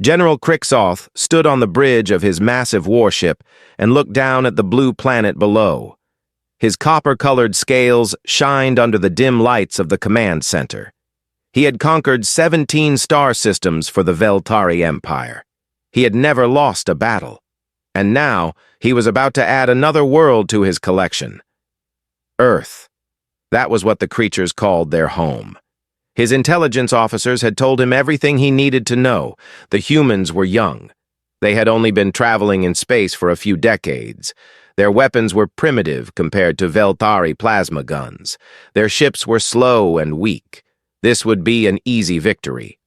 General Crixoth stood on the bridge of his massive warship and looked down at the blue planet below. His copper-colored scales shined under the dim lights of the command center. He had conquered 17 star systems for the Veltari Empire. He had never lost a battle. And now he was about to add another world to his collection. Earth. That was what the creatures called their home. His intelligence officers had told him everything he needed to know. The humans were young. They had only been traveling in space for a few decades. Their weapons were primitive compared to Veltari plasma guns. Their ships were slow and weak. This would be an easy victory.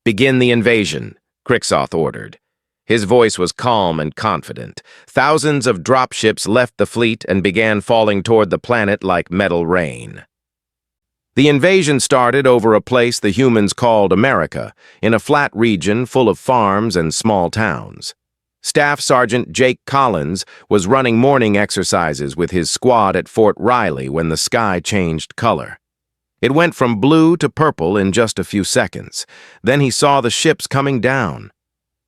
"Begin the invasion," Crixoth ordered. His voice was calm and confident. Thousands of dropships left the fleet and began falling toward the planet like metal rain. The invasion started over a place the humans called America, in a flat region full of farms and small towns. Staff Sergeant Jake Collins was running morning exercises with his squad at Fort Riley when the sky changed color. It went from blue to purple in just a few seconds. Then he saw the ships coming down.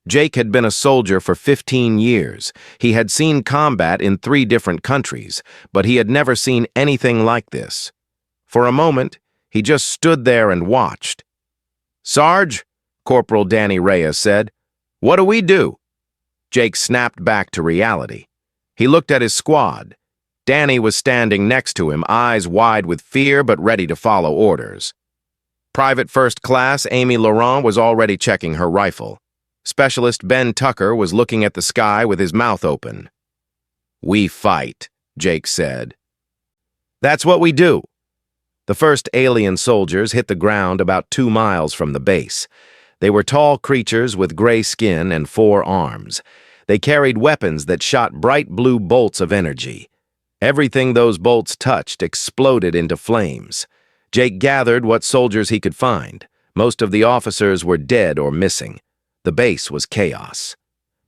Jake had been a soldier for 15 years. He had seen combat in 3 different countries, but he had never seen anything like this. For a moment, he just stood there and watched. "Sarge," Corporal Danny Reyes said, "what do we do?" Jake snapped back to reality. He looked at his squad. Danny was standing next to him, eyes wide with fear but ready to follow orders. Private First Class Amy Laurent was already checking her rifle. Specialist Ben Tucker was looking at the sky with his mouth open. "We fight," Jake said. "That's what we do." The first alien soldiers hit the ground about 2 miles from the base. They were tall creatures with gray skin and 4 arms. They carried weapons that shot bright blue bolts of energy. Everything those bolts touched exploded into flames. Jake gathered what soldiers he could find. Most of the officers were dead or missing. The base was chaos.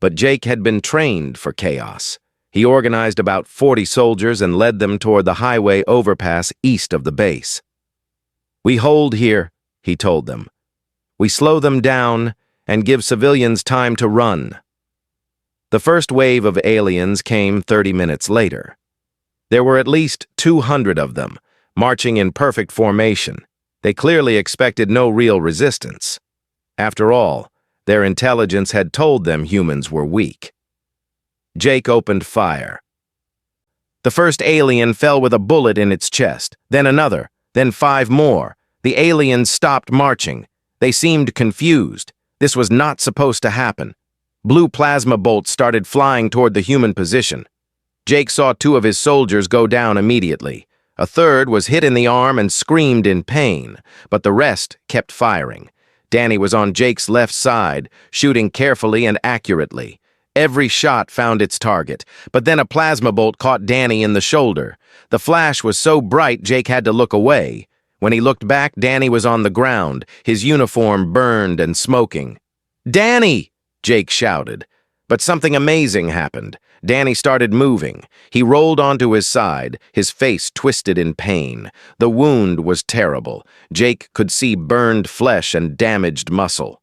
But Jake had been trained for chaos. He organized about 40 soldiers and led them toward the highway overpass east of the base. "We hold here," he told them. "We slow them down and give civilians time to run." The first wave of aliens came 30 minutes later. There were at least 200 of them, marching in perfect formation. They clearly expected no real resistance. After all, their intelligence had told them humans were weak. Jake opened fire. The first alien fell with a bullet in its chest, then another, then 5 more. The aliens stopped marching. They seemed confused. This was not supposed to happen. Blue plasma bolts started flying toward the human position. Jake saw 2 of his soldiers go down immediately. A third was hit in the arm and screamed in pain, but the rest kept firing. Danny was on Jake's left side, shooting carefully and accurately. Every shot found its target, but then a plasma bolt caught Danny in the shoulder. The flash was so bright Jake had to look away. When he looked back, Danny was on the ground, his uniform burned and smoking. "Danny!" Jake shouted. But something amazing happened. Danny started moving. He rolled onto his side, his face twisted in pain. The wound was terrible. Jake could see burned flesh and damaged muscle.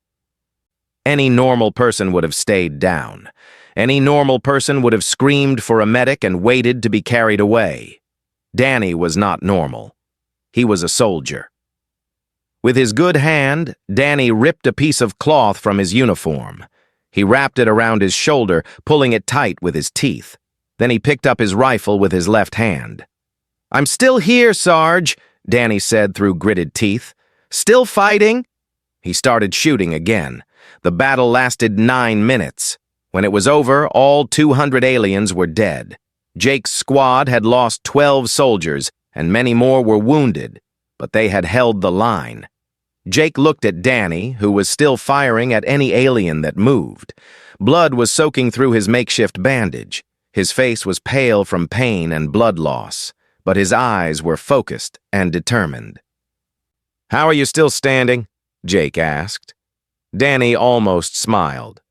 Any normal person would have stayed down. Any normal person would have screamed for a medic and waited to be carried away. Danny was not normal. He was a soldier. With his good hand, Danny ripped a piece of cloth from his uniform. He wrapped it around his shoulder, pulling it tight with his teeth. Then he picked up his rifle with his left hand. "I'm still here, Sarge," Danny said through gritted teeth. "Still fighting?" He started shooting again. The battle lasted 9 minutes. When it was over, all 200 aliens were dead. Jake's squad had lost 12 soldiers, and many more were wounded, but they had held the line. Jake looked at Danny, who was still firing at any alien that moved. Blood was soaking through his makeshift bandage. His face was pale from pain and blood loss, but his eyes were focused and determined. "How are you still standing?" Jake asked. Danny almost smiled.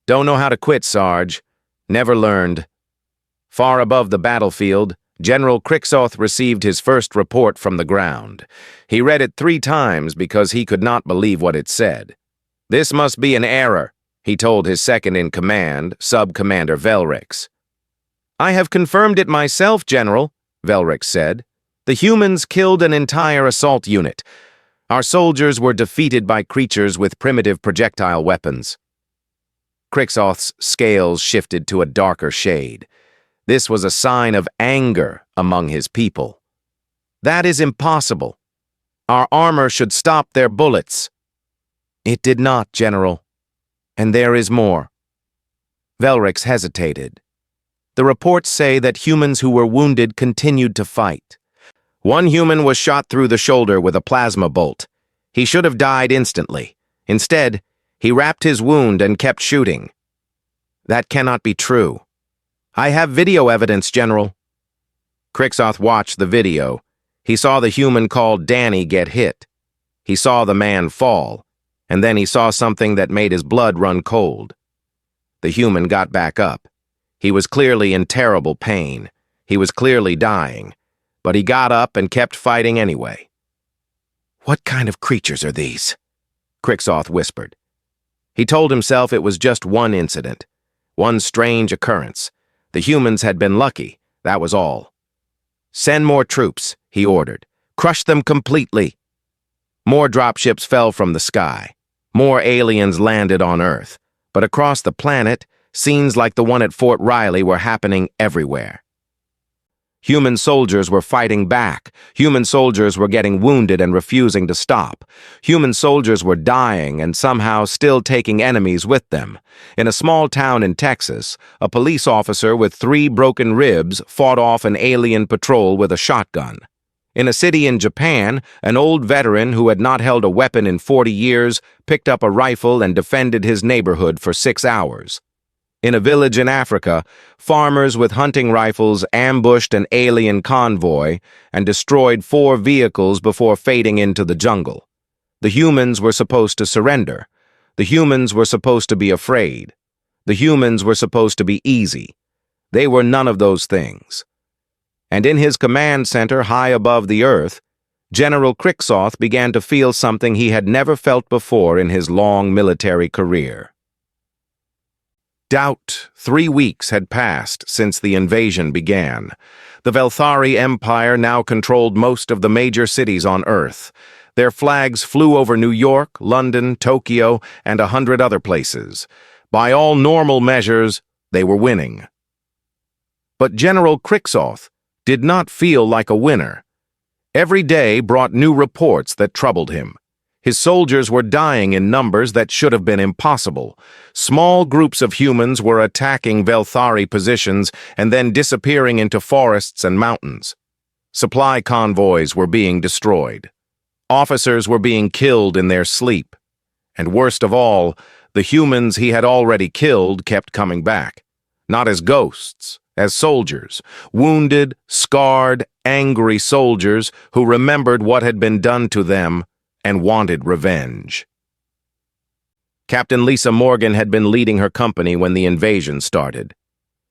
"Don't know how to quit, Sarge. Never learned." Far above the battlefield, General Crixoth received his first report from the ground. He read it 3 times because he could not believe what it said. "This must be an error," he told his second-in-command, Sub-Commander Velrix. "I have confirmed it myself, General," Velrix said. "The humans killed an entire assault unit. Our soldiers were defeated by creatures with primitive projectile weapons." Crixoth's scales shifted to a darker shade. This was a sign of anger among his people. "That is impossible. Our armor should stop their bullets." "It did not, General. And there is more." Velrix hesitated. "The reports say that humans who were wounded continued to fight. One human was shot through the shoulder with a plasma bolt. He should have died instantly. Instead, he wrapped his wound and kept shooting." "That cannot be true." "I have video evidence, General." Crixoth watched the video. He saw the human called Danny get hit. He saw the man fall, and then he saw something that made his blood run cold. The human got back up. He was clearly in terrible pain. He was clearly dying, but he got up and kept fighting anyway. "What kind of creatures are these?" Crixoth whispered. He told himself it was just one incident, one strange occurrence. The humans had been lucky, that was all. "Send more troops," he ordered. "Crush them completely." More dropships fell from the sky. More aliens landed on Earth. But across the planet, scenes like the one at Fort Riley were happening everywhere. Human soldiers were fighting back. Human soldiers were getting wounded and refusing to stop. Human soldiers were dying and somehow still taking enemies with them. In a small town in Texas, a police officer with 3 broken ribs fought off an alien patrol with a shotgun. In a city in Japan, an old veteran who had not held a weapon in 40 years picked up a rifle and defended his neighborhood for 6 hours. In a village in Africa, farmers with hunting rifles ambushed an alien convoy and destroyed 4 vehicles before fading into the jungle. The humans were supposed to surrender. The humans were supposed to be afraid. The humans were supposed to be easy. They were none of those things. And in his command center high above the earth, General Crixoth began to feel something he had never felt before in his long military career. Doubt. 3 weeks had passed since the invasion began. The Velthari Empire now controlled most of the major cities on Earth. Their flags flew over New York, London, Tokyo, and 100 other places. By all normal measures, they were winning. But General Crixoth did not feel like a winner. Every day brought new reports that troubled him. His soldiers were dying in numbers that should have been impossible. Small groups of humans were attacking Velthari positions and then disappearing into forests and mountains. Supply convoys were being destroyed. Officers were being killed in their sleep. And worst of all, the humans he had already killed kept coming back. Not as ghosts, as soldiers. Wounded, scarred, angry soldiers who remembered what had been done to them and wanted revenge. Captain Lisa Morgan had been leading her company when the invasion started.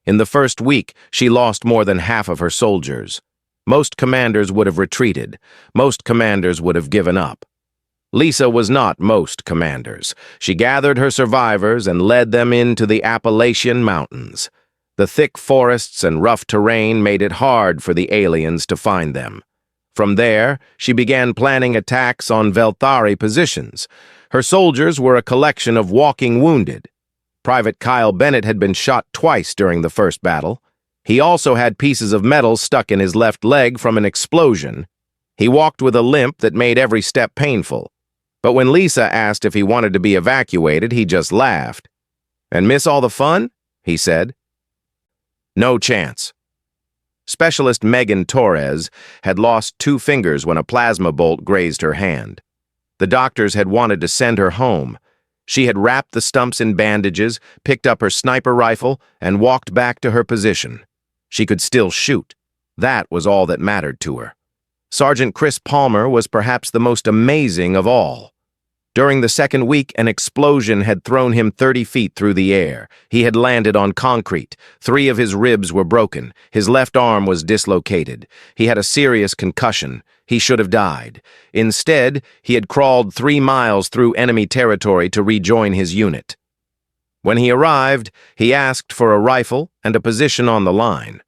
In the first week, she lost more than half of her soldiers. Most commanders would have retreated. Most commanders would have given up. Lisa was not most commanders. She gathered her survivors and led them into the Appalachian Mountains. The thick forests and rough terrain made it hard for the aliens to find them. From there, she began planning attacks on Velthari positions. Her soldiers were a collection of walking wounded. Private Kyle Bennett had been shot twice during the first battle. He also had pieces of metal stuck in his left leg from an explosion. He walked with a limp that made every step painful. But when Lisa asked if he wanted to be evacuated, he just laughed. "And miss all the fun?" he said. "No chance." Specialist Megan Torres had lost 2 fingers when a plasma bolt grazed her hand. The doctors had wanted to send her home. She had wrapped the stumps in bandages, picked up her sniper rifle, and walked back to her position. She could still shoot. That was all that mattered to her. Sergeant Chris Palmer was perhaps the most amazing of all. During the second week, an explosion had thrown him 30 feet through the air. He had landed on concrete. 3 of his ribs were broken. His left arm was dislocated. He had a serious concussion. He should have died. Instead, he had crawled 3 miles through enemy territory to rejoin his unit. When he arrived, he asked for a rifle and a position on the line.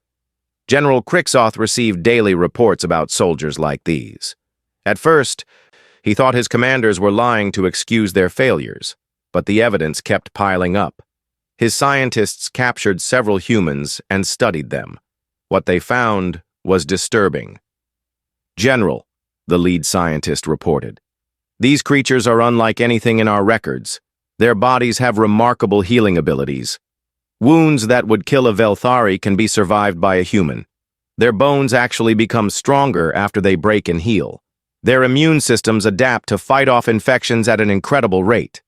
General Crixoth received daily reports about soldiers like these. At first, he thought his commanders were lying to excuse their failures, but the evidence kept piling up. His scientists captured several humans and studied them. What they found was disturbing. "General," the lead scientist reported, "these creatures are unlike anything in our records. Their bodies have remarkable healing abilities. Wounds that would kill a Velthari can be survived by a human. Their bones actually become stronger after they break and heal. Their immune systems adapt to fight off infections at an incredible rate."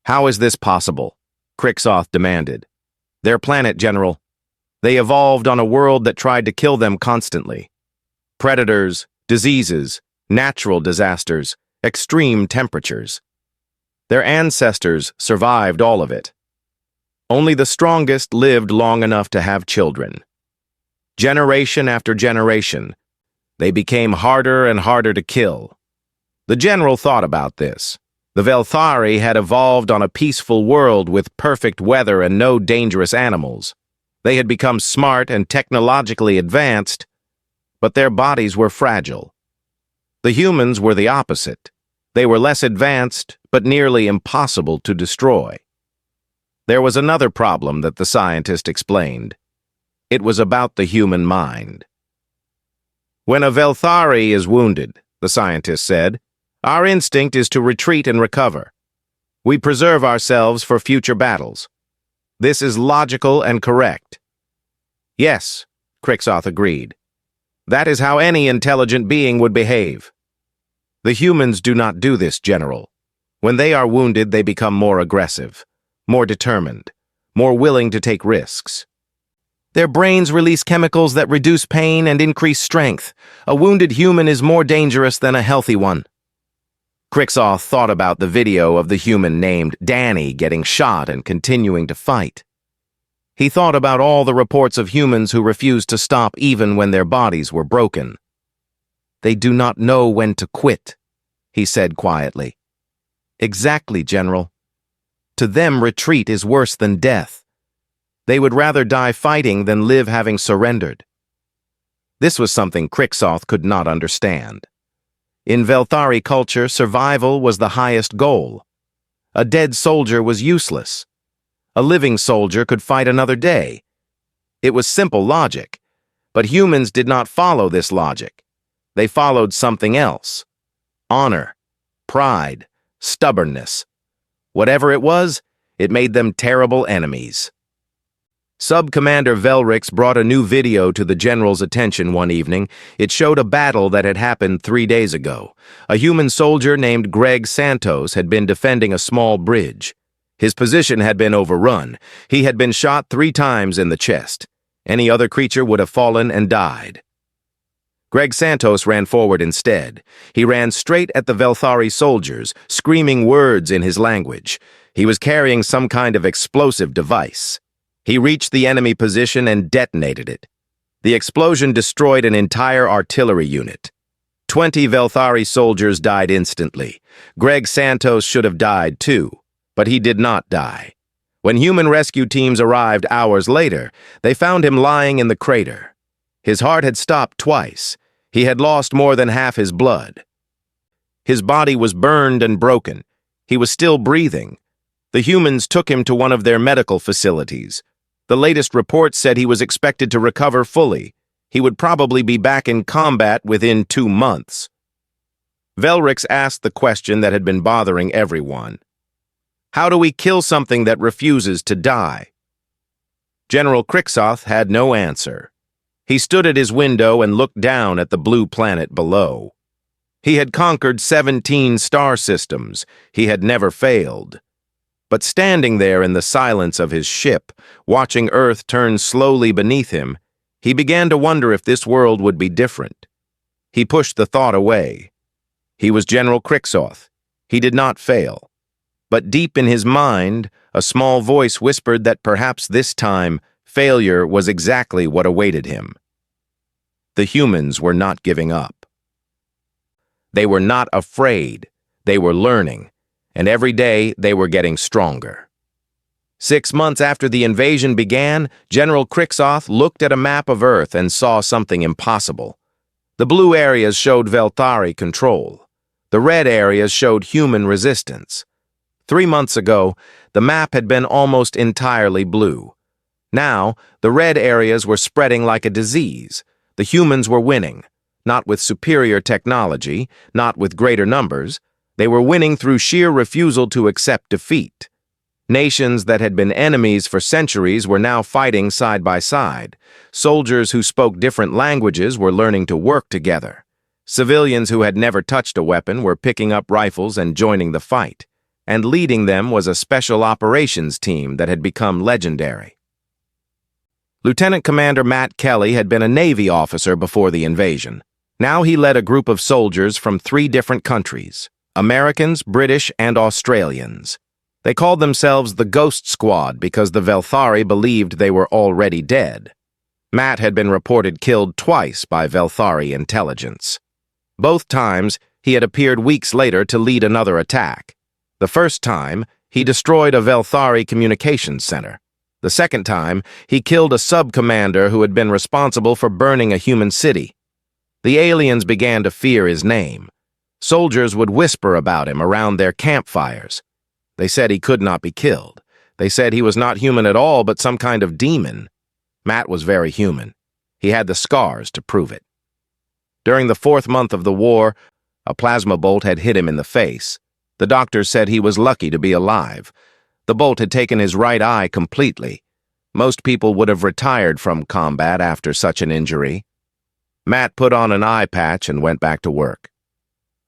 "How is this possible?" Crixoth demanded. "Their planet, General. They evolved on a world that tried to kill them constantly. Predators, diseases, natural disasters, extreme temperatures. Their ancestors survived all of it. Only the strongest lived long enough to have children. Generation after generation, they became harder and harder to kill." The general thought about this. The Velthari had evolved on a peaceful world with perfect weather and no dangerous animals. They had become smart and technologically advanced, but their bodies were fragile. The humans were the opposite. They were less advanced, but nearly impossible to destroy. There was another problem that the scientist explained. It was about the human mind. "When a Velthari is wounded," the scientist said, "our instinct is to retreat and recover. We preserve ourselves for future battles. This is logical and correct." "Yes," Crixoth agreed. "That is how any intelligent being would behave. The humans do not do this, General. When they are wounded, they become more aggressive, more determined, more willing to take risks. Their brains release chemicals that reduce pain and increase strength. A wounded human is more dangerous than a healthy one." Crixoth thought about the video of the human named Danny getting shot and continuing to fight. He thought about all the reports of humans who refused to stop even when their bodies were broken. "They do not know when to quit," he said quietly. "Exactly, General. To them, retreat is worse than death. They would rather die fighting than live having surrendered." This was something Crixoth could not understand. In Velthari culture, survival was the highest goal. A dead soldier was useless. A living soldier could fight another day. It was simple logic, but humans did not follow this logic. They followed something else. Honor, pride, stubbornness. Whatever it was, it made them terrible enemies. Sub-Commander Velrix brought a new video to the general's attention one evening. It showed a battle that had happened 3 days ago. A human soldier named Greg Santos had been defending a small bridge. His position had been overrun. He had been shot 3 times in the chest. Any other creature would have fallen and died. Greg Santos ran forward instead. He ran straight at the Velthari soldiers, screaming words in his language. He was carrying some kind of explosive device. He reached the enemy position and detonated it. The explosion destroyed an entire artillery unit. 20 Velthari soldiers died instantly. Greg Santos should have died too, but he did not die. When human rescue teams arrived hours later, they found him lying in the crater. His heart had stopped twice. He had lost more than half his blood. His body was burned and broken. He was still breathing. The humans took him to one of their medical facilities. The latest report said he was expected to recover fully. He would probably be back in combat within 2 months. Velrix asked the question that had been bothering everyone. How do we kill something that refuses to die? General Crixoth had no answer. He stood at his window and looked down at the blue planet below. He had conquered 17 star systems. He had never failed. But standing there in the silence of his ship, watching Earth turn slowly beneath him, he began to wonder if this world would be different. He pushed the thought away. He was General Crixoth. He did not fail. But deep in his mind, a small voice whispered that perhaps this time, failure was exactly what awaited him. The humans were not giving up. They were not afraid. They were learning, and every day they were getting stronger. 6 months after the invasion began, General Krixoth looked at a map of Earth and saw something impossible. The blue areas showed Velthari control. The red areas showed human resistance. 3 months ago, the map had been almost entirely blue. Now, the red areas were spreading like a disease. The humans were winning, not with superior technology, not with greater numbers. They were winning through sheer refusal to accept defeat. Nations that had been enemies for centuries were now fighting side by side. Soldiers who spoke different languages were learning to work together. Civilians who had never touched a weapon were picking up rifles and joining the fight. And leading them was a special operations team that had become legendary. Lieutenant Commander Matt Kelly had been a Navy officer before the invasion. Now he led a group of soldiers from 3 different countries: Americans, British, and Australians. They called themselves the Ghost Squad because the Velthari believed they were already dead. Matt had been reported killed twice by Velthari intelligence. Both times, he had appeared weeks later to lead another attack. The first time, he destroyed a Velthari communications center. The second time, he killed a sub-commander who had been responsible for burning a human city. The aliens began to fear his name. Soldiers would whisper about him around their campfires. They said he could not be killed. They said he was not human at all, but some kind of demon. Matt was very human. He had the scars to prove it. During the 4th month of the war, a plasma bolt had hit him in the face. The doctors said he was lucky to be alive. The bolt had taken his right eye completely. Most people would have retired from combat after such an injury. Matt put on an eye patch and went back to work.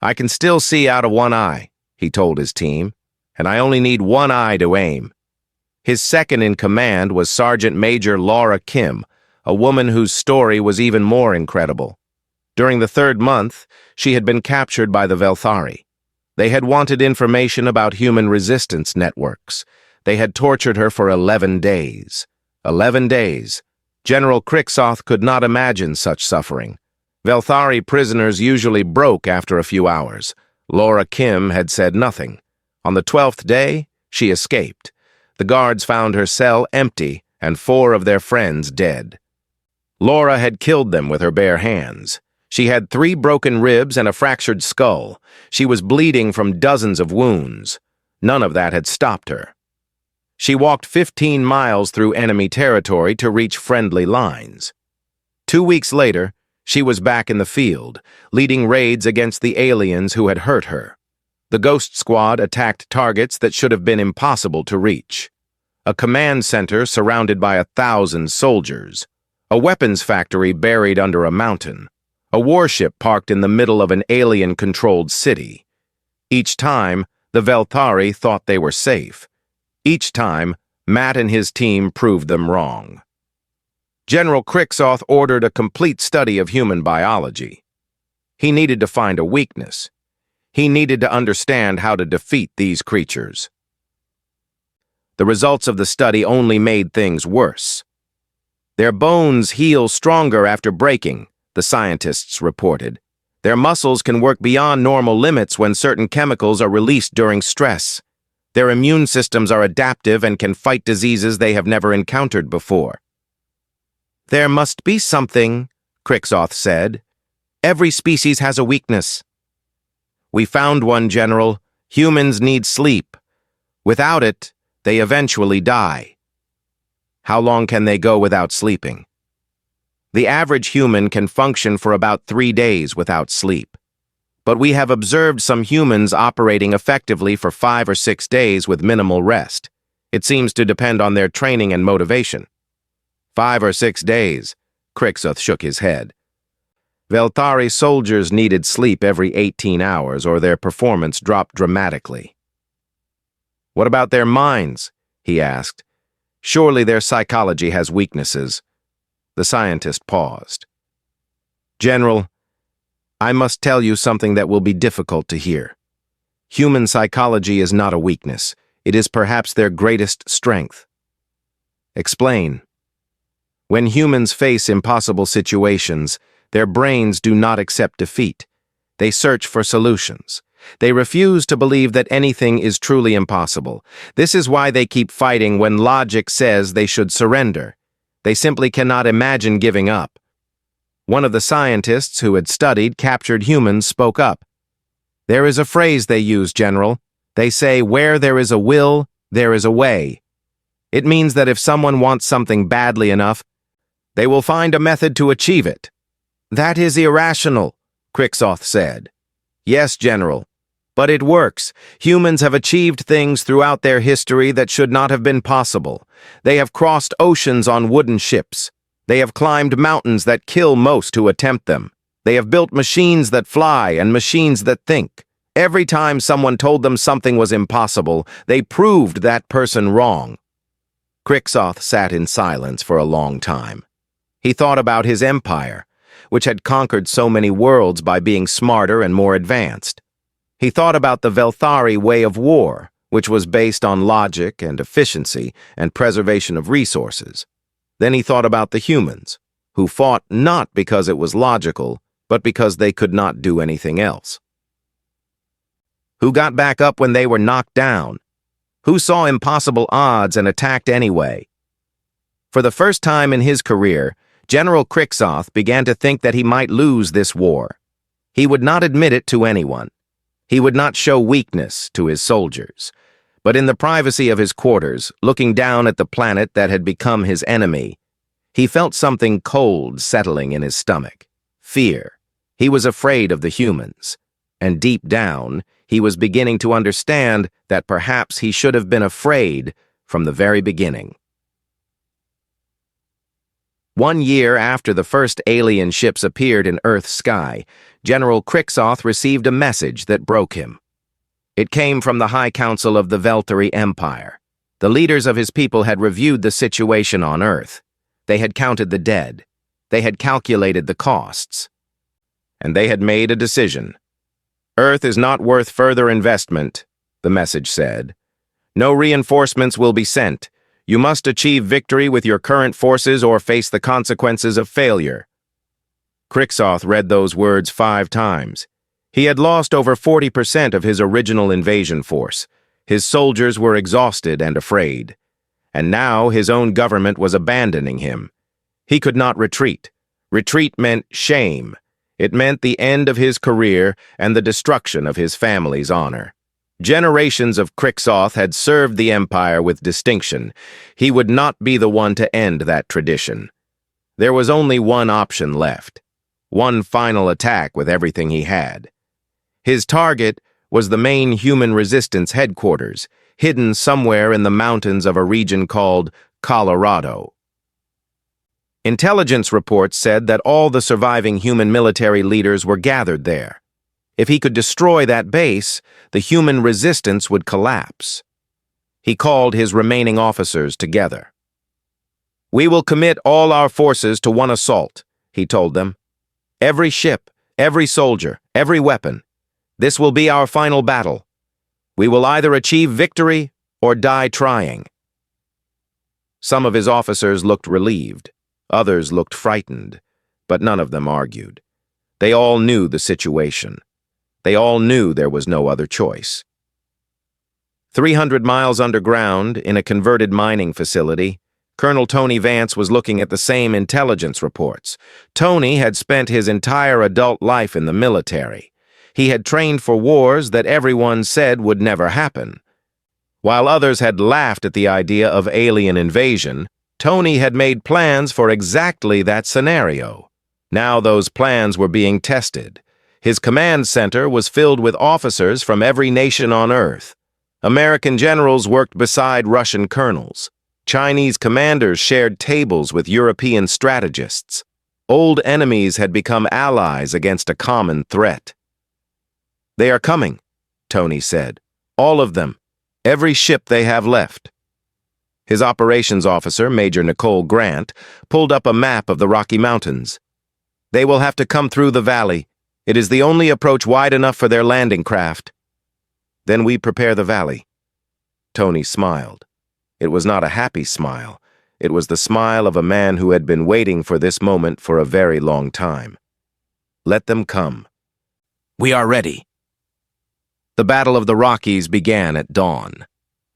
"I can still see out of one eye," he told his team, "and I only need one eye to aim." His second in command was Sergeant Major Laura Kim, a woman whose story was even more incredible. During the 3rd month, she had been captured by the Velthari. They had wanted information about human resistance networks. They had tortured her for 11 days. 11 days. General Krixoth could not imagine such suffering. Velthari prisoners usually broke after a few hours. Laura Kim had said nothing. On the 12th day, she escaped. The guards found her cell empty and 4 of their friends dead. Laura had killed them with her bare hands. She had 3 broken ribs and a fractured skull. She was bleeding from dozens of wounds. None of that had stopped her. She walked 15 miles through enemy territory to reach friendly lines. 2 weeks later, she was back in the field, leading raids against the aliens who had hurt her. The Ghost Squad attacked targets that should have been impossible to reach. A command center surrounded by 1,000 soldiers. A weapons factory buried under a mountain. A warship parked in the middle of an alien-controlled city. Each time, the Velthari thought they were safe. Each time, Matt and his team proved them wrong. General Krixoth ordered a complete study of human biology. He needed to find a weakness. He needed to understand how to defeat these creatures. The results of the study only made things worse. Their bones heal stronger after breaking, the scientists reported. Their muscles can work beyond normal limits when certain chemicals are released during stress. Their immune systems are adaptive and can fight diseases they have never encountered before. "There must be something," Krixoth said. "Every species has a weakness." "We found one, General. Humans need sleep. Without it, they eventually die." "How long can they go without sleeping?" "The average human can function for about 3 days without sleep. But we have observed some humans operating effectively for 5 or 6 days with minimal rest. It seems to depend on their training and motivation." 5 or 6 days, Krixoth shook his head. Velthari soldiers needed sleep every 18 hours or their performance dropped dramatically. "What about their minds?" he asked. "Surely their psychology has weaknesses." The scientist paused. "General, I must tell you something that will be difficult to hear. Human psychology is not a weakness. It is perhaps their greatest strength." "Explain." "When humans face impossible situations, their brains do not accept defeat. They search for solutions. They refuse to believe that anything is truly impossible. This is why they keep fighting when logic says they should surrender. They simply cannot imagine giving up. One of the scientists who had studied captured humans spoke up. "There is a phrase they use, General. They say, where there is a will, there is a way. It means that if someone wants something badly enough, they will find a method to achieve it." "That is irrational," Crixoth said. "Yes, General. But it works. Humans have achieved things throughout their history that should not have been possible. They have crossed oceans on wooden ships. They have climbed mountains that kill most who attempt them. They have built machines that fly and machines that think. Every time someone told them something was impossible, they proved that person wrong." Crixoth sat in silence for a long time. He thought about his empire, which had conquered so many worlds by being smarter and more advanced. He thought about the Velthari way of war, which was based on logic and efficiency and preservation of resources. Then he thought about the humans, who fought not because it was logical, but because they could not do anything else. Who got back up when they were knocked down? Who saw impossible odds and attacked anyway? For the first time in his career, General Crixoth began to think that he might lose this war. He would not admit it to anyone. He would not show weakness to his soldiers. But in the privacy of his quarters, looking down at the planet that had become his enemy, he felt something cold settling in his stomach. Fear. He was afraid of the humans. And deep down, he was beginning to understand that perhaps he should have been afraid from the very beginning. 1 year after the first alien ships appeared in Earth's sky, General Crixoth received a message that broke him. It came from the High Council of the Velthari Empire. The leaders of his people had reviewed the situation on Earth. They had counted the dead. They had calculated the costs. And they had made a decision. "Earth is not worth further investment," the message said. "No reinforcements will be sent. You must achieve victory with your current forces or face the consequences of failure." Crixoth read those words 5 times. He had lost over 40% of his original invasion force. His soldiers were exhausted and afraid. And now his own government was abandoning him. He could not retreat. Retreat meant shame. It meant the end of his career and the destruction of his family's honor. Generations of Crixoth had served the Empire with distinction. He would not be the one to end that tradition. There was only one option left. One final attack with everything he had. His target was the main human resistance headquarters, hidden somewhere in the mountains of a region called Colorado. Intelligence reports said that all the surviving human military leaders were gathered there. If he could destroy that base, the human resistance would collapse. He called his remaining officers together. "We will commit all our forces to one assault," he told them. "Every ship, every soldier, every weapon. This will be our final battle. We will either achieve victory or die trying." Some of his officers looked relieved. Others looked frightened, but none of them argued. They all knew the situation. They all knew there was no other choice. 300 miles underground, in a converted mining facility, Colonel Tony Vance was looking at the same intelligence reports. Tony had spent his entire adult life in the military. He had trained for wars that everyone said would never happen. While others had laughed at the idea of alien invasion, Tony had made plans for exactly that scenario. Now those plans were being tested. His command center was filled with officers from every nation on Earth. American generals worked beside Russian colonels. Chinese commanders shared tables with European strategists. Old enemies had become allies against a common threat. "They are coming," Tony said. "All of them. Every ship they have left." His operations officer, Major Nicole Grant, pulled up a map of the Rocky Mountains. "They will have to come through the valley. It is the only approach wide enough for their landing craft." "Then we prepare the valley." Tony smiled. It was not a happy smile. It was the smile of a man who had been waiting for this moment for a very long time. "Let them come." We are ready. The Battle of the Rockies began at dawn.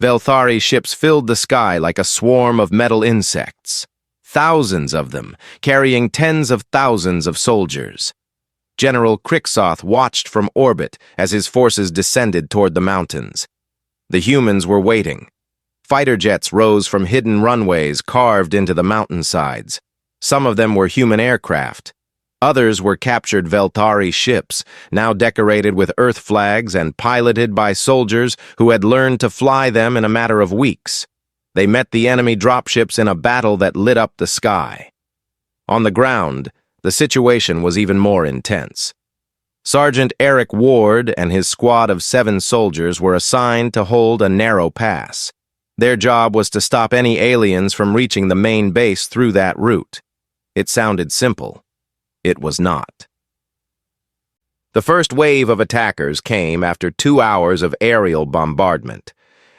Velthari ships filled the sky like a swarm of metal insects. Thousands of them, carrying tens of thousands of soldiers. General Kriksoth watched from orbit as his forces descended toward the mountains. The humans were waiting. Fighter jets rose from hidden runways carved into the mountainsides. Some of them were human aircraft. Others were captured Velthari ships, now decorated with Earth flags and piloted by soldiers who had learned to fly them in a matter of weeks. They met the enemy dropships in a battle that lit up the sky. On the ground, the situation was even more intense. Sergeant Eric Ward and his squad of 7 soldiers were assigned to hold a narrow pass. Their job was to stop any aliens from reaching the main base through that route. It sounded simple. It was not. The first wave of attackers came after 2 hours of aerial bombardment.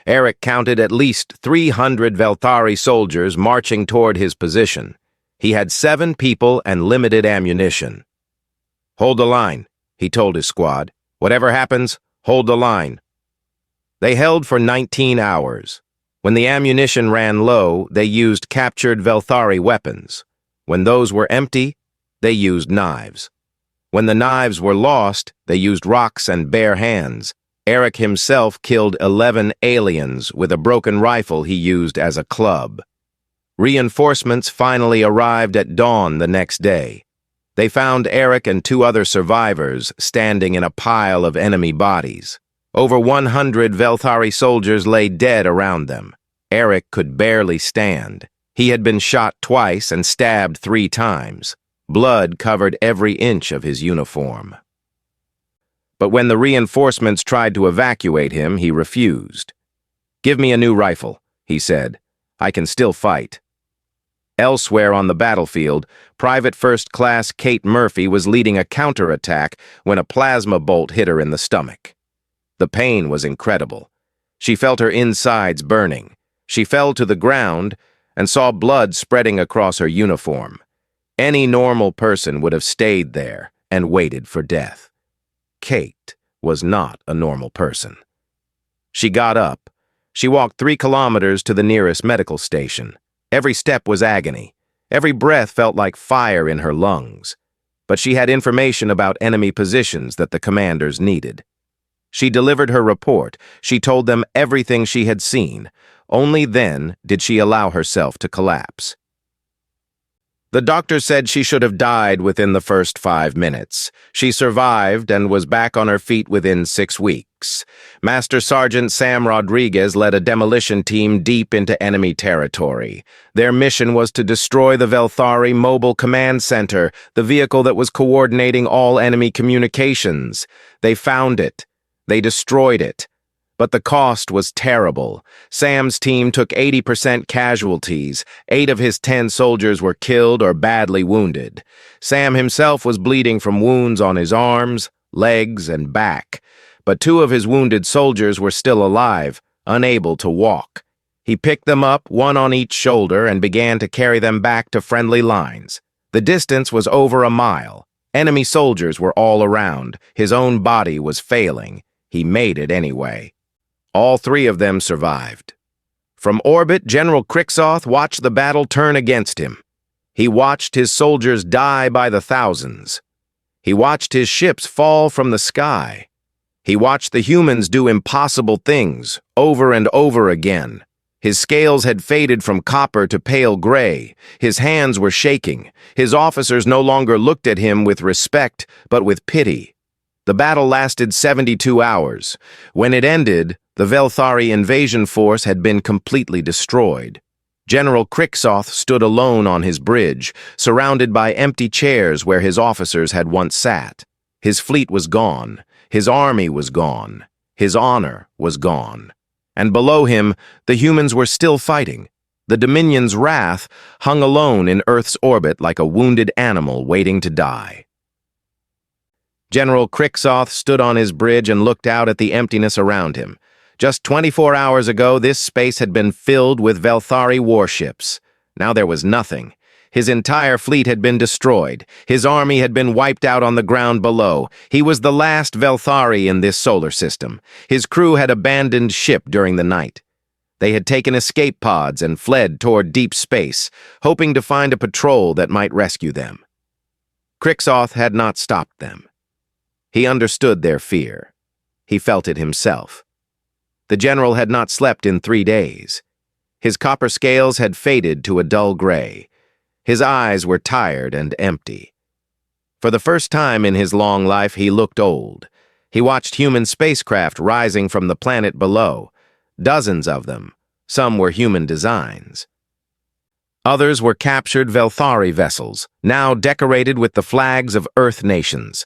Eric counted at least 300 Velthari soldiers marching toward his position. He had 7 people and limited ammunition. "Hold the line," he told his squad. "Whatever happens, hold the line." They held for 19 hours. When the ammunition ran low, they used captured Velthari weapons. When those were empty, they used knives. When the knives were lost, they used rocks and bare hands. Eric himself killed 11 aliens with a broken rifle he used as a club. Reinforcements finally arrived at dawn the next day. They found Eric and 2 other survivors standing in a pile of enemy bodies. Over 100 Velthari soldiers lay dead around them. Eric could barely stand. He had been shot twice and stabbed 3 times. Blood covered every inch of his uniform. But when the reinforcements tried to evacuate him, he refused. "Give me a new rifle," he said. "I can still fight." Elsewhere on the battlefield, Private First Class Kate Murphy was leading a counterattack when a plasma bolt hit her in the stomach. The pain was incredible. She felt her insides burning. She fell to the ground and saw blood spreading across her uniform. Any normal person would have stayed there and waited for death. Kate was not a normal person. She got up. She walked 3 kilometers to the nearest medical station. Every step was agony. Every breath felt like fire in her lungs. But she had information about enemy positions that the commanders needed. She delivered her report. She told them everything she had seen. Only then did she allow herself to collapse. The doctor said she should have died within the first 5 minutes. She survived and was back on her feet within 6 weeks. Master Sergeant Sam Rodriguez led a demolition team deep into enemy territory. Their mission was to destroy the Velthari Mobile Command Center, the vehicle that was coordinating all enemy communications. They found it. They destroyed it. But the cost was terrible. Sam's team took 80% casualties. 8 of his 10 soldiers were killed or badly wounded. Sam himself was bleeding from wounds on his arms, legs, and back. But 2 of his wounded soldiers were still alive, unable to walk. He picked them up, 1 on each shoulder, and began to carry them back to friendly lines. The distance was over a mile. Enemy soldiers were all around. His own body was failing. He made it anyway. All 3 of them survived. From orbit, General Kriksoth watched the battle turn against him. He watched his soldiers die by the thousands. He watched his ships fall from the sky. He watched the humans do impossible things over and over again. His scales had faded from copper to pale gray. His hands were shaking. His officers no longer looked at him with respect, but with pity. The battle lasted 72 hours. When it ended, the Velthari invasion force had been completely destroyed. General Kriksoth stood alone on his bridge, surrounded by empty chairs where his officers had once sat. His fleet was gone. His army was gone. His honor was gone. And below him, the humans were still fighting. The Dominion's wrath hung alone in Earth's orbit like a wounded animal waiting to die. General Kriksoth stood on his bridge and looked out at the emptiness around him. Just 24 hours ago, this space had been filled with Velthari warships. Now there was nothing. His entire fleet had been destroyed. His army had been wiped out on the ground below. He was the last Velthari in this solar system. His crew had abandoned ship during the night. They had taken escape pods and fled toward deep space, hoping to find a patrol that might rescue them. Crixoth had not stopped them. He understood their fear. He felt it himself. The general had not slept in 3 days. His copper scales had faded to a dull gray. His eyes were tired and empty. For the first time in his long life, he looked old. He watched human spacecraft rising from the planet below. Dozens of them. Some were human designs. Others were captured Velthari vessels, now decorated with the flags of Earth nations.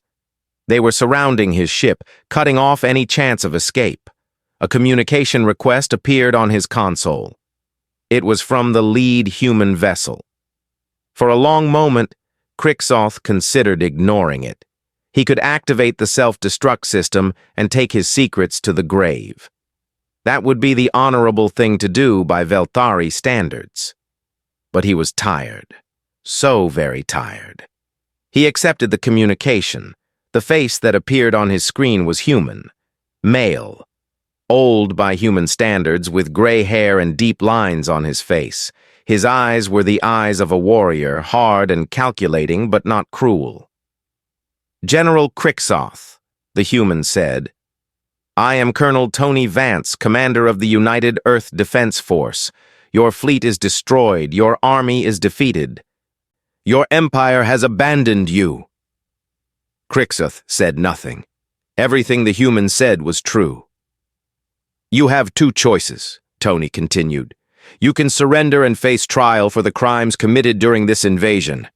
They were surrounding his ship, cutting off any chance of escape. A communication request appeared on his console. It was from the lead human vessel. For a long moment, Crixoth considered ignoring it. He could activate the self-destruct system and take his secrets to the grave. That would be the honorable thing to do by Velthari standards. But he was tired. So very tired. He accepted the communication. The face that appeared on his screen was human. Male. Old by human standards, with gray hair and deep lines on his face. His eyes were the eyes of a warrior, hard and calculating, but not cruel. "General Crixoth," the human said, "I am Colonel Tony Vance, commander of the United Earth Defense Force. Your fleet is destroyed. Your army is defeated. Your empire has abandoned you." Crixoth said nothing. Everything the human said was true. "You have 2 choices," Tony continued. "You can surrender and face trial for the crimes committed during this invasion.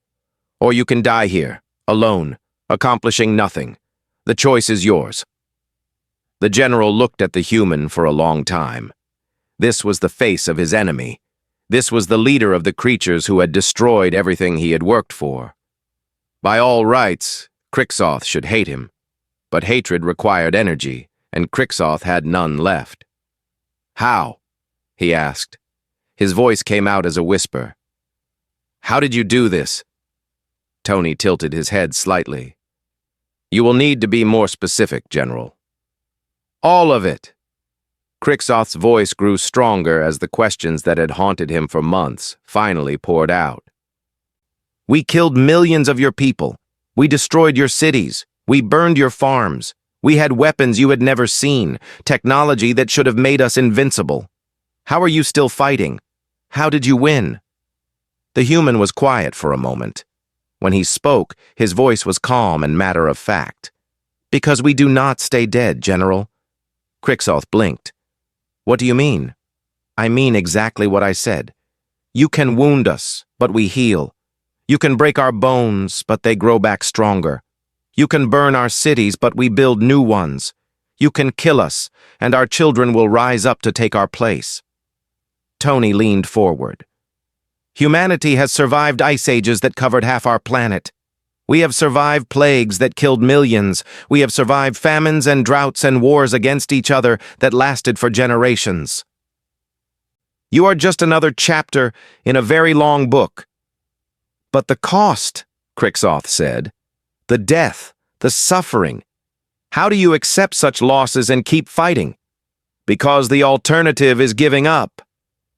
Or you can die here, alone, accomplishing nothing. The choice is yours." The general looked at the human for a long time. This was the face of his enemy. This was the leader of the creatures who had destroyed everything he had worked for. By all rights, Crixoth should hate him. But hatred required energy, and Crixoth had none left. "How?" he asked. His voice came out as a whisper. "How did you do this?" Tony tilted his head slightly. "You will need to be more specific, General." "All of it." Crixoth's voice grew stronger as the questions that had haunted him for months finally poured out. "We killed millions of your people. We destroyed your cities. We burned your farms. We had weapons you had never seen, technology that should have made us invincible. How are you still fighting? How did you win?" The human was quiet for a moment. When he spoke, his voice was calm and matter-of-fact. "Because we do not stay dead, General." Crixoth blinked. "What do you mean?" "I mean exactly what I said. You can wound us, but we heal. You can break our bones, but they grow back stronger. You can burn our cities, but we build new ones. You can kill us, and our children will rise up to take our place." Tony leaned forward. "Humanity has survived ice ages that covered half our planet. We have survived plagues that killed millions. We have survived famines and droughts and wars against each other that lasted for generations. You are just another chapter in a very long book." "But the cost," Crixoth said. "The death, the suffering. How do you accept such losses and keep fighting?" "Because the alternative is giving up.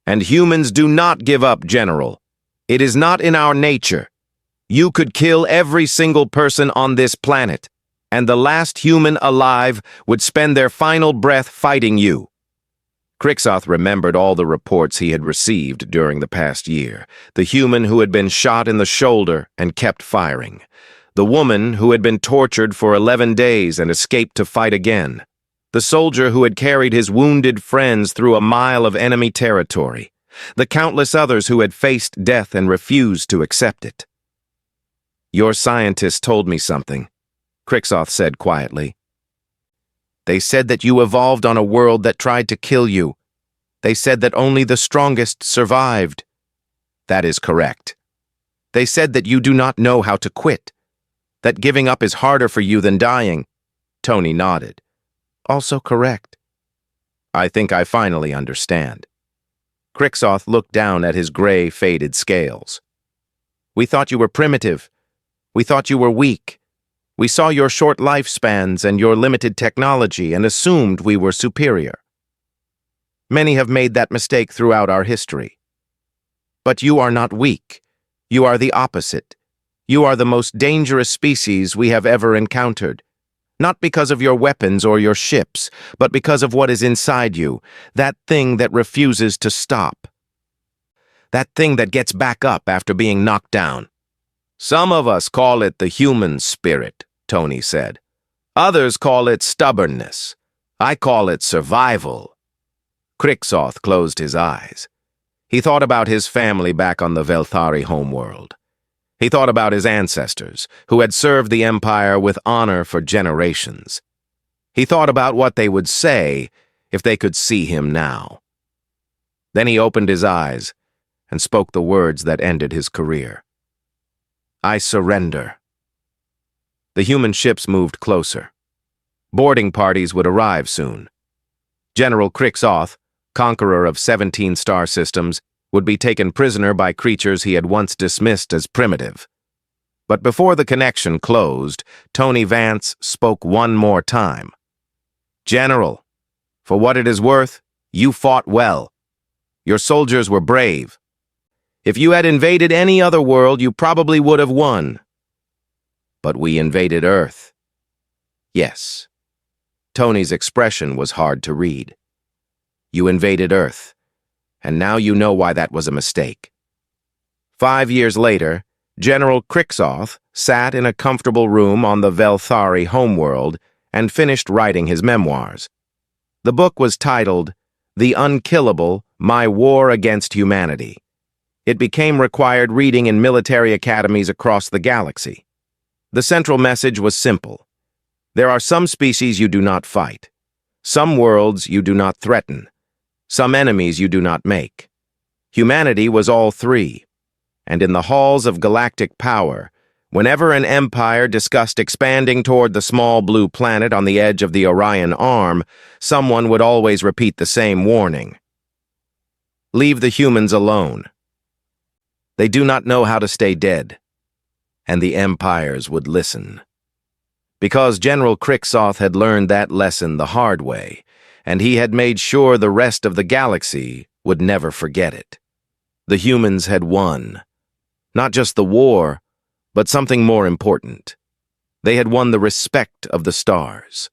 And humans do not give up, General. It is not in our nature. You could kill every single person on this planet, and the last human alive would spend their final breath fighting you." Crixoth remembered all the reports he had received during the past year. The human who had been shot in the shoulder and kept firing. The woman who had been tortured for 11 days and escaped to fight again. The soldier who had carried his wounded friends through a mile of enemy territory. The countless others who had faced death and refused to accept it. "Your scientists told me something," Crixoth said quietly. "They said that you evolved on a world that tried to kill you. They said that only the strongest survived." "That is correct." "They said that you do not know how to quit. That giving up is harder for you than dying." Tony nodded. "Also correct." "I think I finally understand." Crixoth looked down at his gray, faded scales. We thought you were primitive. We thought you were weak. We saw your short lifespans and your limited technology and assumed we were superior. Many have made that mistake throughout our history. But you are not weak. You are the opposite. You are the most dangerous species we have ever encountered. Not because of your weapons or your ships, but because of what is inside you, that thing that refuses to stop. That thing that gets back up after being knocked down. Some of us call it the human spirit, Tony said. Others call it stubbornness. I call it survival. Crixoth closed his eyes. He thought about his family back on the Velthari homeworld. He thought about his ancestors, who had served the Empire with honor for generations. He thought about what they would say if they could see him now. Then he opened his eyes and spoke the words that ended his career. I surrender. The human ships moved closer. Boarding parties would arrive soon. General Crixoth, conqueror of 17 star systems, would be taken prisoner by creatures he had once dismissed as primitive. But before the connection closed, Tony Vance spoke one more time. General, for what it is worth, you fought well. Your soldiers were brave. If you had invaded any other world, you probably would have won. But we invaded Earth. Yes. Tony's expression was hard to read. You invaded Earth, and now you know why that was a mistake. 5 years later, General Crixoth sat in a comfortable room on the Velthari homeworld and finished writing his memoirs. The book was titled, The Unkillable, My War Against Humanity. It became required reading in military academies across the galaxy. The central message was simple. There are some species you do not fight. Some worlds you do not threaten. Some enemies you do not make. Humanity was all three. And in the halls of galactic power, whenever an empire discussed expanding toward the small blue planet on the edge of the Orion Arm, someone would always repeat the same warning. Leave the humans alone. They do not know how to stay dead. And the empires would listen. Because General Crixoth had learned that lesson the hard way, and he had made sure the rest of the galaxy would never forget it. The humans had won. Not just the war, but something more important. They had won the respect of the stars.